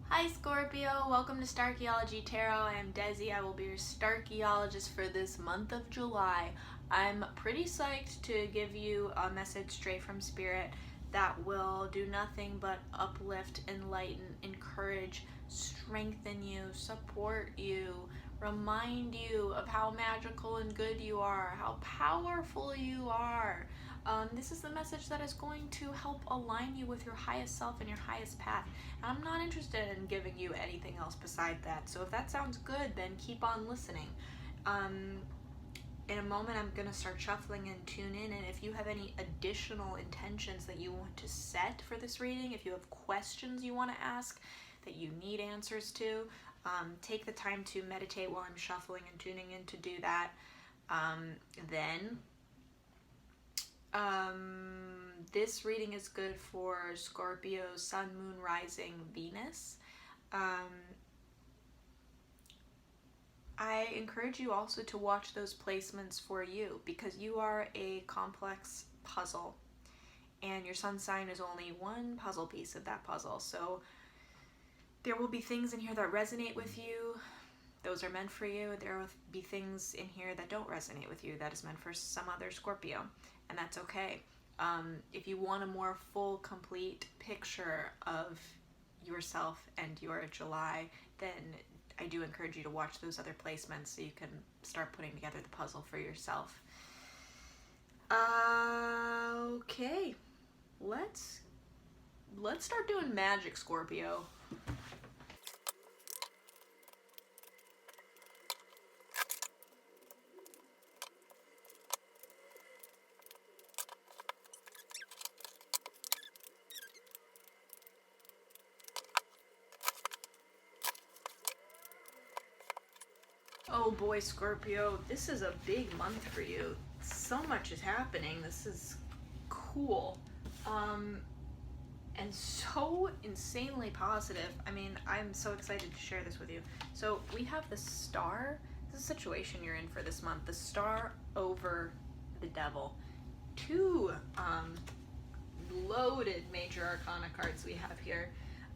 Hi Scorpio, welcome to Starchaeology Tarot. I am Desi. I will be your Starchaeologist for this month of July. I'm pretty psyched to give you a message straight from Spirit that will do nothing but uplift, enlighten, encourage, strengthen you, support you, remind you of how magical and good you are, how powerful you are. This is the message that is going to help align you with your highest self and your highest path. And I'm not interested in giving you anything else beside that. So if that sounds good, then keep on listening. In a moment, I'm going to start shuffling and tune in. And if you have any additional intentions that you want to set for this reading, if you have questions you want to ask that you need answers to, take the time to meditate while I'm shuffling and tuning in to do that. This reading is good for Scorpio, Sun, Moon, Rising, Venus. I encourage you also to watch those placements for you because you are a complex puzzle and your sun sign is only one puzzle piece of that puzzle. So there will be things in here that resonate with you. Those are meant for you. There will be things in here that don't resonate with you. That is meant for some other Scorpio, and that's okay. If you want a more full, complete picture of yourself and your July, then I do encourage you to watch those other placements so you can start putting together the puzzle for yourself. Okay, let's start doing magic, Scorpio. Oh boy, Scorpio, this is a big month for you. So much is happening. This is cool. And so insanely positive. I mean, I'm so excited to share this with you. So we have the Star. This is a situation you're in for this month. The Star over the Devil. Two loaded major arcana cards we have here.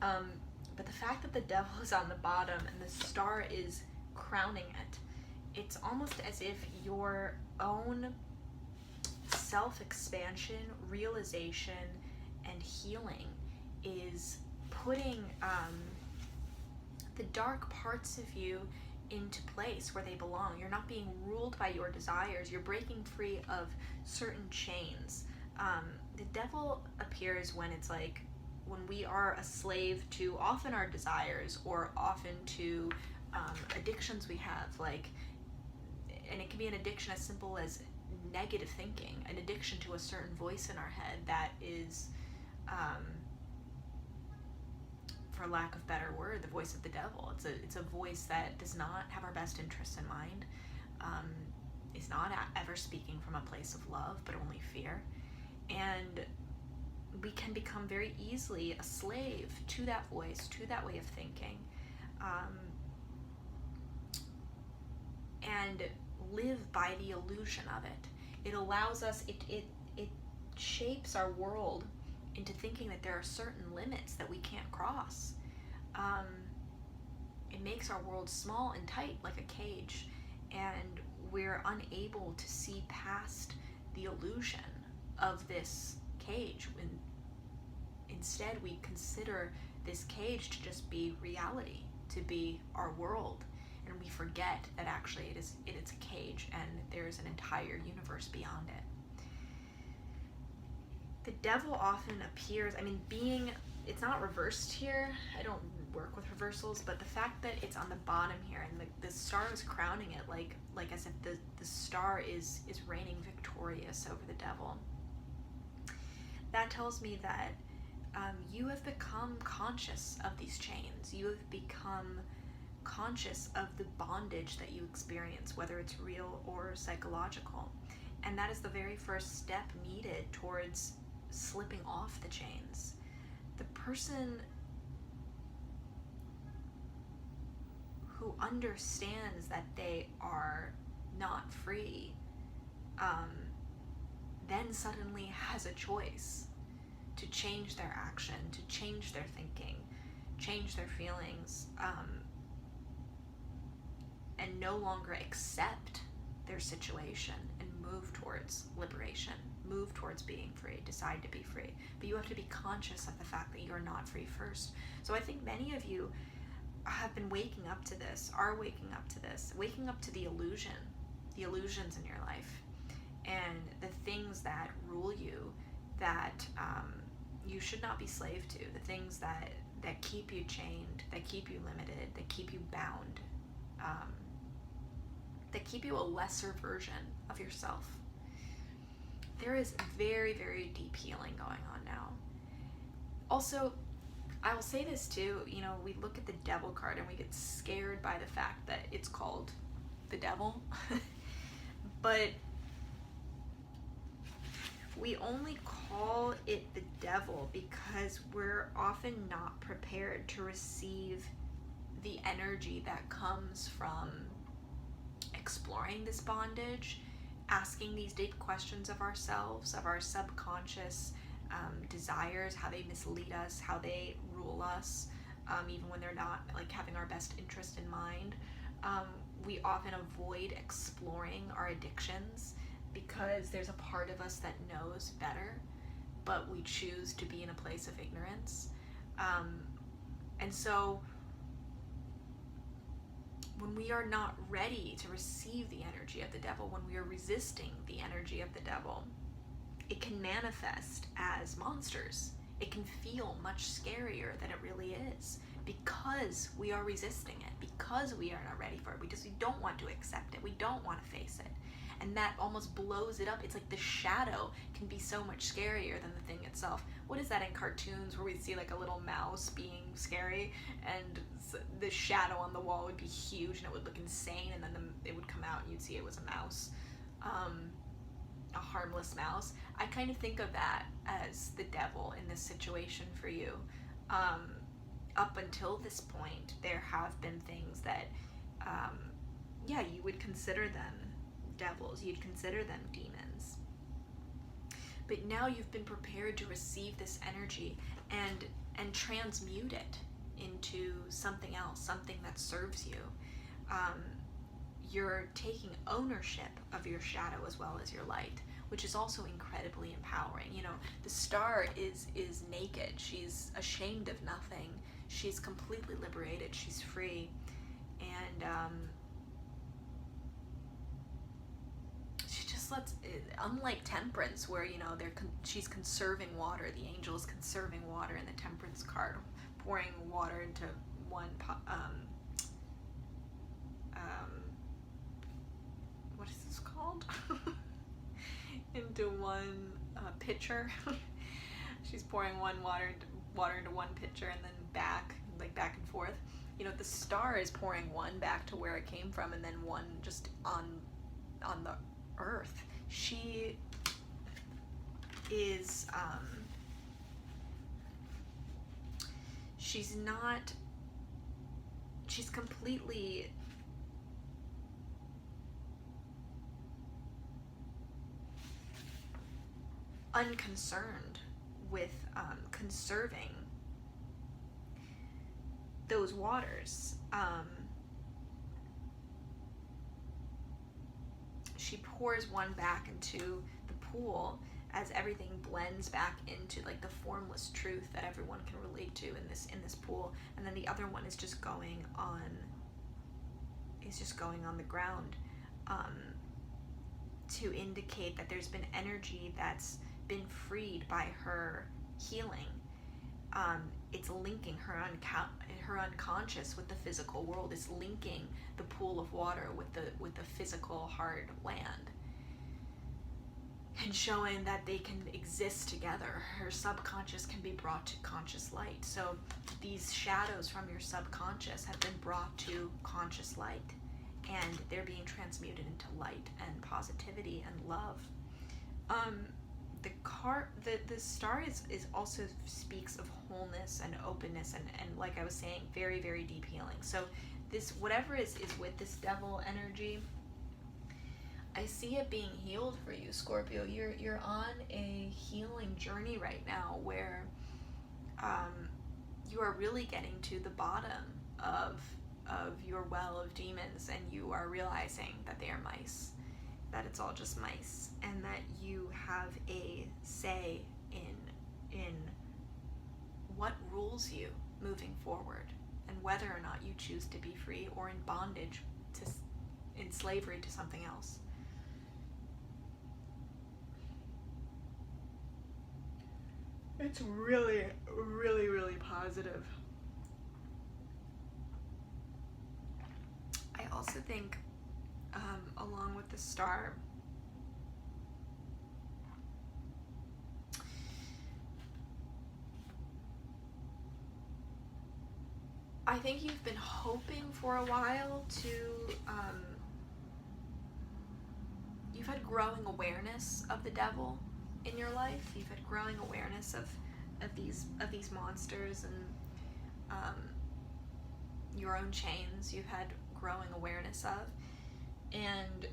But the fact that the Devil is on the bottom and the Star is crowning it, it's almost as if your own self-expansion, realization, and healing is putting the dark parts of you into place where they belong. You're not being ruled by your desires. You're breaking free of certain chains. The Devil appears when it's like when we are a slave to often our desires or often to addictions we have, like, and it can be an addiction as simple as negative thinking, an addiction to a certain voice in our head that is, for lack of better word, the voice of the devil. It's a voice that does not have our best interests in mind, is not ever speaking from a place of love, but only fear. And we can become very easily a slave to that voice, to that way of thinking, and live by the illusion of it. It allows us, it shapes our world into thinking that there are certain limits that we can't cross. It makes our world small and tight like a cage, and we're unable to see past the illusion of this cage. When instead we consider this cage to just be reality, to be our world, and we forget that actually it's a cage and there's an entire universe beyond it. The Devil often appears, I mean, it's not reversed here. I don't work with reversals, but the fact that it's on the bottom here and the Star is crowning it, like as if the Star is reigning victorious over the Devil. That tells me that you have become conscious of these chains. You have become conscious of the bondage that you experience, whether it's real or psychological. And that is the very first step needed towards slipping off the chains. The person who understands that they are not free then suddenly has a choice to change their action, to change their thinking, change their feelings, and no longer accept their situation and move towards liberation, move towards being free, decide to be free. But you have to be conscious of the fact that you're not free first. So I think many of you have been waking up to this, are waking up to this, waking up to the illusions in your life, and the things that rule you, that you should not be slave to, the things that keep you chained, that keep you limited, that keep you bound, that keep you a lesser version of yourself. There is very, very deep healing going on now. Also, I will say this too, we look at the devil card and we get scared by the fact that it's called the devil. But we only call it the devil because we're often not prepared to receive the energy that comes from exploring this bondage, asking these deep questions of ourselves, of our subconscious desires, how they mislead us, how they rule us, even when they're not like having our best interest in mind. We often avoid exploring our addictions because there's a part of us that knows better, but we choose to be in a place of ignorance. And so when we are not ready to receive the energy of the devil, when we are resisting the energy of the devil, it can manifest as monsters. It can feel much scarier than it really is because we are resisting it, because we are not ready for it, because we don't want to accept it, we don't want to face it. And that almost blows it up. It's like the shadow can be so much scarier than the thing itself. What is that in cartoons where we see like a little mouse being scary and the shadow on the wall would be huge and it would look insane, and then it would come out and you'd see it was a mouse, a harmless mouse. I kind of think of that as the devil in this situation for you. Up until this point, there have been things that, you would consider them devils, you'd consider them demons. But now you've been prepared to receive this energy and transmute it into something else, something that serves you. You're taking ownership of your shadow as well as your light, which is also incredibly empowering. The star is naked. She's ashamed of nothing. She's completely liberated. She's free. And she just lets, unlike Temperance, where she's conserving water. The angel is conserving water in the Temperance card, pouring water into one what is this called? Into one pitcher. She's pouring water into one pitcher and then back and forth. The star is pouring one back to where it came from and then one just on the earth. She is she's completely unconcerned with conserving those waters. She pours one back into the pool as everything blends back into like the formless truth that everyone can relate to in this pool, and then the other one is just going on the ground, to indicate that there's been energy that's been freed by her healing. It's linking her unconscious with the physical world. It's linking the pool of water with the physical hard land, and showing that they can exist together. Her subconscious can be brought to conscious light. So these shadows from your subconscious have been brought to conscious light, and they're being transmuted into light and positivity and love. The star is also speaks of wholeness and openness and like I was saying, very, very deep healing. So this, whatever is with this devil energy, I see it being healed for you, Scorpio. You're on a healing journey right now where you are really getting to the bottom of your well of demons, and you are realizing that they are mice, that it's all just mice, and that you have a say in what rules you moving forward, and whether or not you choose to be free or in bondage, in slavery to something else. It's really, really, really positive. I also think, along with the star, I think you've been hoping for a while to, you've had growing awareness of the devil in your life. You've had growing awareness of these monsters and your own chains. You've had growing awareness of, and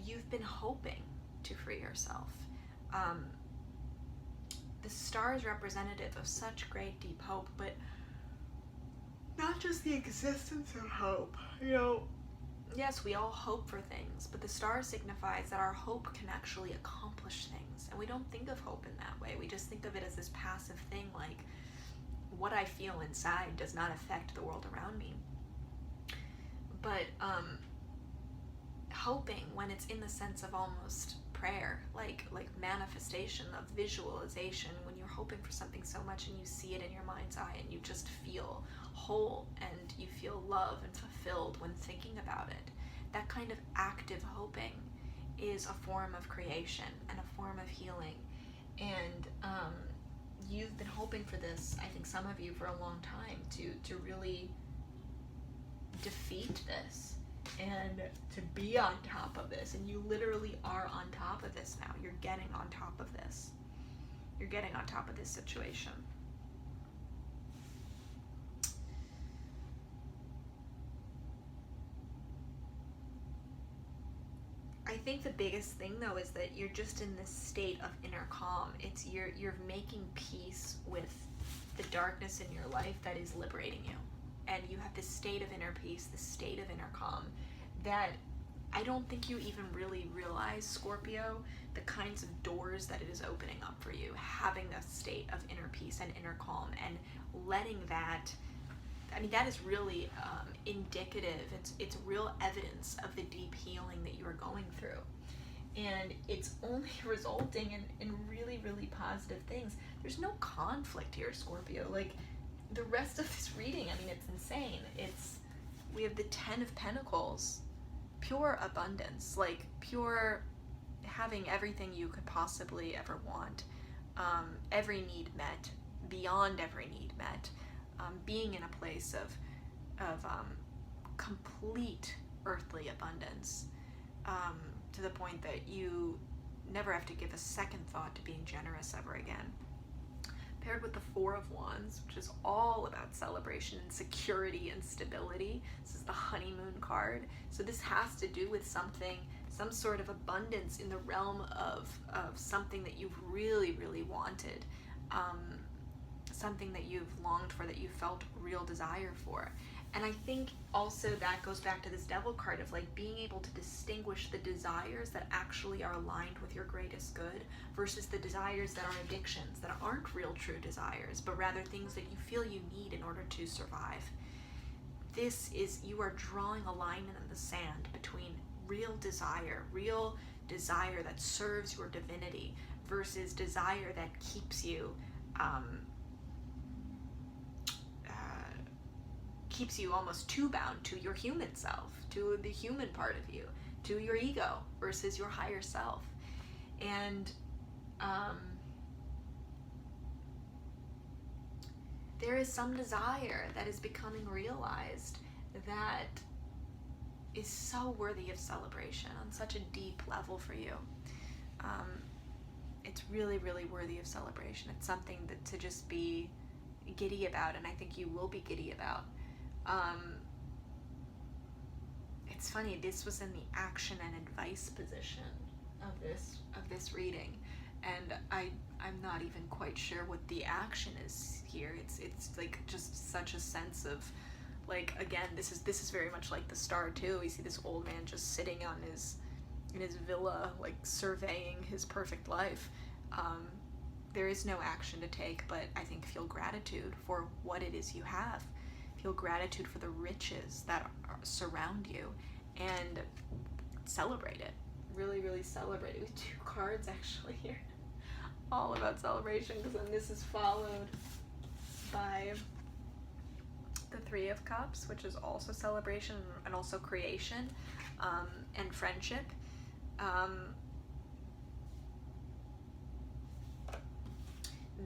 you've been hoping to free yourself. The star is representative of such great deep hope, but not just the existence of hope. You know, yes, we all hope for things, but the star signifies that our hope can actually accomplish things. And we don't think of hope in that way. We just think of it as this passive thing, like what I feel inside does not affect the world around me. But hoping, when it's in the sense of almost prayer, like manifestation, of visualization, when you're hoping for something so much and you see it in your mind's eye and you just feel whole and you feel love and fulfilled when thinking about it, that kind of active hoping is a form of creation and a form of healing. And you've been hoping for this, I think some of you, for a long time, to really defeat this and to be on top of this. And you literally are on top of this now. You're getting on top of this. You're getting on top of this situation. I think the biggest thing, though, is that you're just in this state of inner calm. It's you're making peace with the darkness in your life that is liberating you. And you have this state of inner peace, this state of inner calm, that I don't think you even really realize, Scorpio, the kinds of doors that it is opening up for you, having a state of inner peace and inner calm, and letting that, I mean, that is really indicative. It's real evidence of the deep healing that you are going through. And it's only resulting in really, really positive things. There's no conflict here, Scorpio. Like, the rest of this reading, I mean, it's insane. We have the 10 of Pentacles, pure abundance, like pure having everything you could possibly ever want, every need met, beyond every need met, being in a place of complete earthly abundance, to the point that you never have to give a second thought to being generous ever again. Paired with the 4 of Wands, which is all about celebration and security and stability. This is the honeymoon card. So this has to do with something, some sort of abundance in the realm of something that you've really, really wanted, something that you've longed for, that you felt real desire for. And I think also that goes back to this Devil card of like being able to distinguish the desires that actually are aligned with your greatest good versus the desires that are addictions, that aren't real true desires, but rather things that you feel you need in order to survive. This is, you are drawing a line in the sand between real desire that serves your divinity versus desire that keeps you almost too bound to your human self, to the human part of you, to your ego versus your higher self. And there is some desire that is becoming realized that is so worthy of celebration on such a deep level for you. It's really, really worthy of celebration. It's something that to just be giddy about, and I think you will be giddy about. It's funny, this was in the action and advice position of this reading, and I'm not even quite sure what the action is here. It's like just such a sense of, like, again, this is very much like the star too. We see this old man just sitting on in his villa, like surveying his perfect life. There is no action to take, but I think feel gratitude for what it is you have. Feel gratitude for the riches that surround you, and celebrate it. Really, really celebrate it. We have 2 cards actually here, all about celebration, because then this is followed by the 3 of Cups, which is also celebration and also creation, and friendship.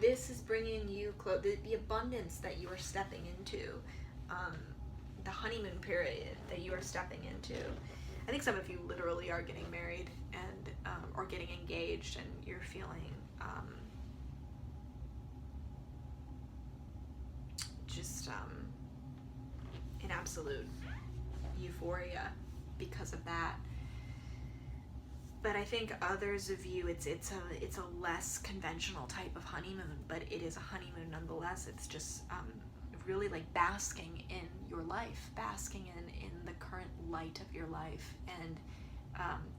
This is bringing you close, the abundance that you are stepping into, the honeymoon period that you are stepping into. I think some of you literally are getting married and or getting engaged, and you're feeling just in absolute euphoria because of that. But I think others of you, it's a less conventional type of honeymoon, but it is a honeymoon nonetheless. It's just really like basking in your life, basking in the current light of your life, and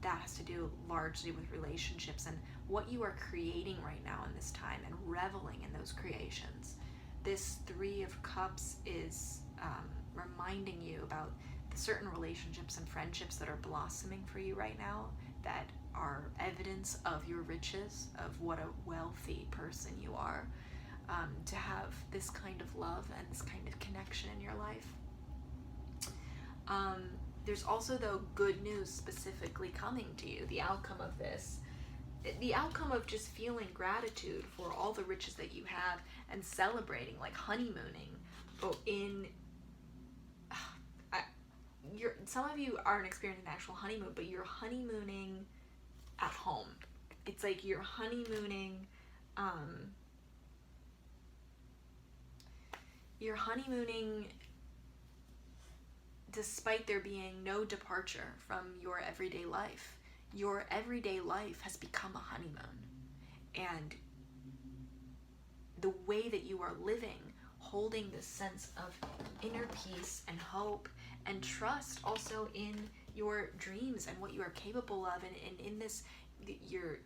that has to do largely with relationships and what you are creating right now in this time, and reveling in those creations. This 3 of Cups is reminding you about the certain relationships and friendships that are blossoming for you right now, that are evidence of your riches, of what a wealthy person you are, to have this kind of love and this kind of connection in your life. There's also, though, good news specifically coming to you. The outcome of this, the outcome of just feeling gratitude for all the riches that you have and celebrating, like honeymooning. Some of you aren't experiencing an actual honeymoon, but you're honeymooning at home. It's like you're honeymooning, despite there being no departure from your everyday life. Your everyday life has become a honeymoon, and the way that you are living, holding this sense of inner peace and hope and trust also in your dreams and what you are capable of, and in this your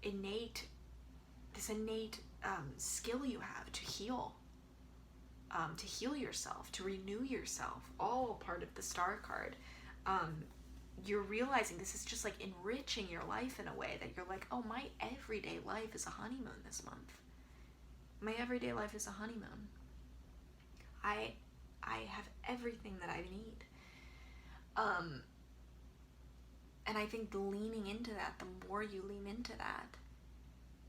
innate skill you have to heal yourself, to renew yourself, all part of the Star card. You're realizing this is just like enriching your life in a way that you're like, oh, my everyday life is a honeymoon this month. My everyday life is a honeymoon. I have everything that I need. And I think leaning into that, the more you lean into that,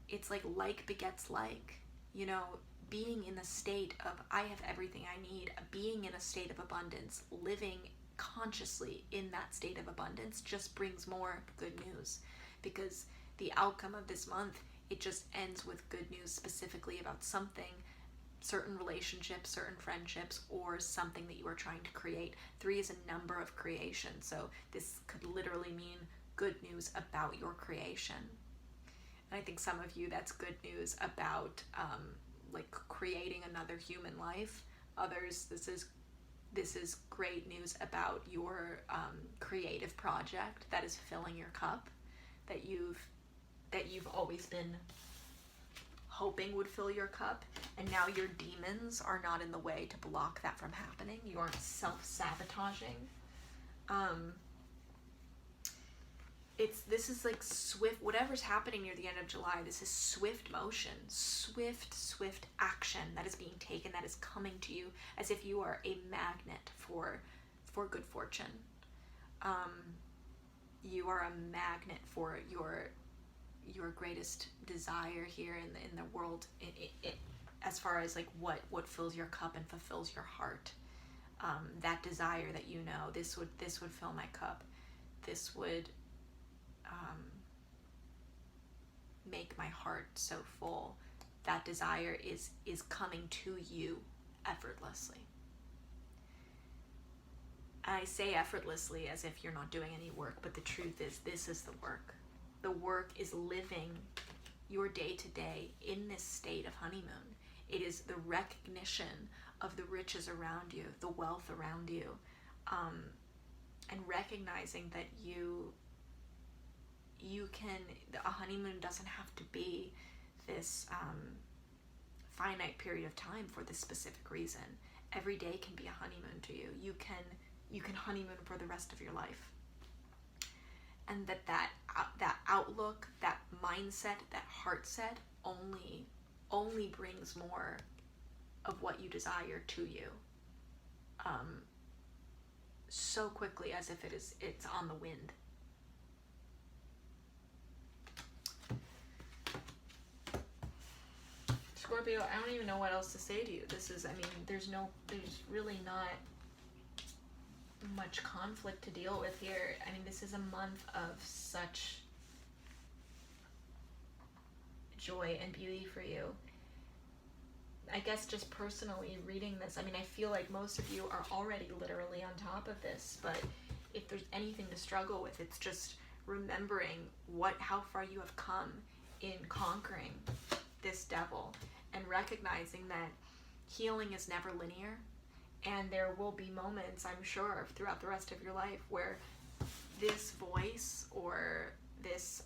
it's like begets like. You know, being in the state of I have everything I need, being in a state of abundance, living consciously in that state of abundance just brings more good news, because the outcome of this month, it just ends with good news specifically about something, certain relationships, certain friendships, or something that you are trying to create. 3 is a number of creation, so this could literally mean good news about your creation. And I think some of you, that's good news about like creating another human life. Others, this is great news about your creative project that is filling your cup, that you've always been hoping would fill your cup, and now your demons are not in the way to block that from happening. You aren't self-sabotaging. This is like swift, whatever's happening near the end of July, this is swift motion, swift action that is being taken, that is coming to you as if you are a magnet for good fortune. You are a magnet for your greatest desire here in the world, as far as like what fills your cup and fulfills your heart. That desire that, you know, this would fill my cup, this would make my heart so full. That desire is coming to you effortlessly. I say effortlessly as if you're not doing any work, but the truth is, this is the work. The work is living your day-to-day in this state of honeymoon. It is the recognition of the riches around you, the wealth around you, and recognizing that you can, a honeymoon doesn't have to be this finite period of time for this specific reason. Every day can be a honeymoon to you. You can honeymoon for the rest of your life. And that outlook, that mindset, that heart set only brings more of what you desire to you, so quickly, as if it's on the wind. Scorpio, I don't even know what else to say to you. There's really not much conflict to deal with here. I mean, this is a month of such joy and beauty for you. I guess just personally reading this, I mean, I feel like most of you are already literally on top of this, but if there's anything to struggle with, it's just remembering how far you have come in conquering this devil, and recognizing that healing is never linear, and there will be moments, I'm sure, throughout the rest of your life where this voice or this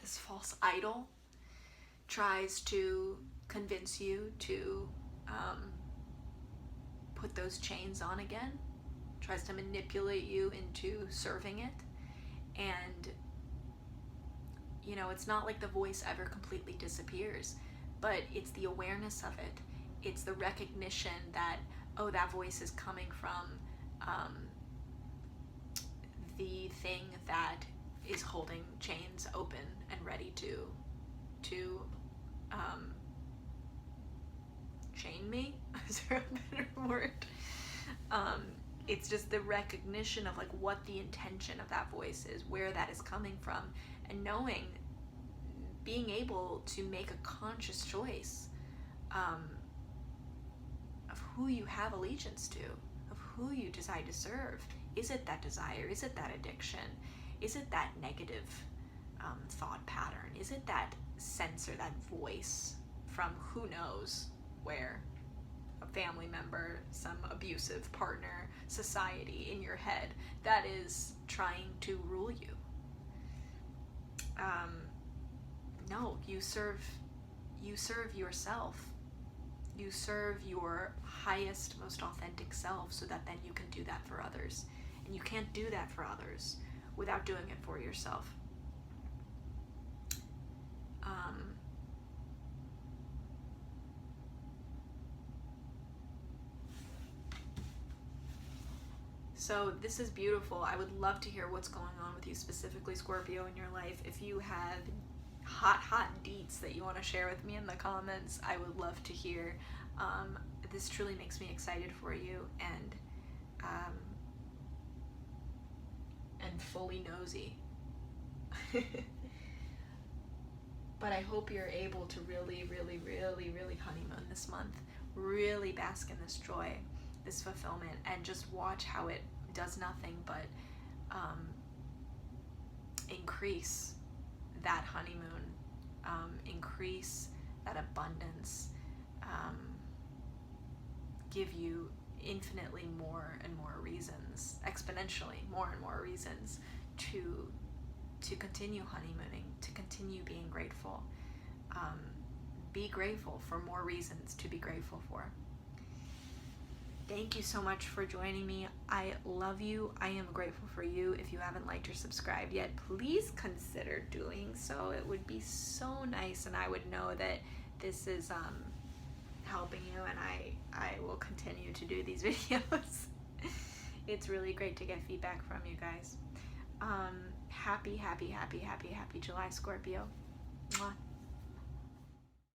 false idol tries to convince you to put those chains on again, tries to manipulate you into serving it. And it's not like the voice ever completely disappears, but it's the awareness of it. It's the recognition that, oh, that voice is coming from the thing that is holding chains open and ready to chain me. Is there a better word? It's just the recognition of like what the intention of that voice is, where that is coming from, and being able to make a conscious choice of who you have allegiance to, of who you decide to serve. Is it that desire? Is it that addiction? Is it that negative thought pattern? Is it that sense or that voice from who knows where? A family member, some abusive partner, society in your head that is trying to rule you. No, you serve yourself. You serve your highest, most authentic self, so that then you can do that for others. And you can't do that for others without doing it for yourself. So this is beautiful. I would love to hear what's going on with you, specifically Scorpio, in your life. If you have hot deets that you want to share with me in the comments, I would love to hear. This truly makes me excited for you, and fully nosy. But I hope you're able to really, really, really, really honeymoon this month. Really bask in this joy, this fulfillment, and just watch how it does nothing but increase that honeymoon, increase that abundance, give you infinitely more and more reasons, exponentially more and more reasons to continue honeymooning, to continue being grateful. Be grateful for more reasons to be grateful for. Thank you so much for joining me. I love you. I am grateful for you. If you haven't liked or subscribed yet, please consider doing so. It would be so nice, and I would know that this is helping you, and I will continue to do these videos. It's really great to get feedback from you guys. Happy July, Scorpio. Mwah.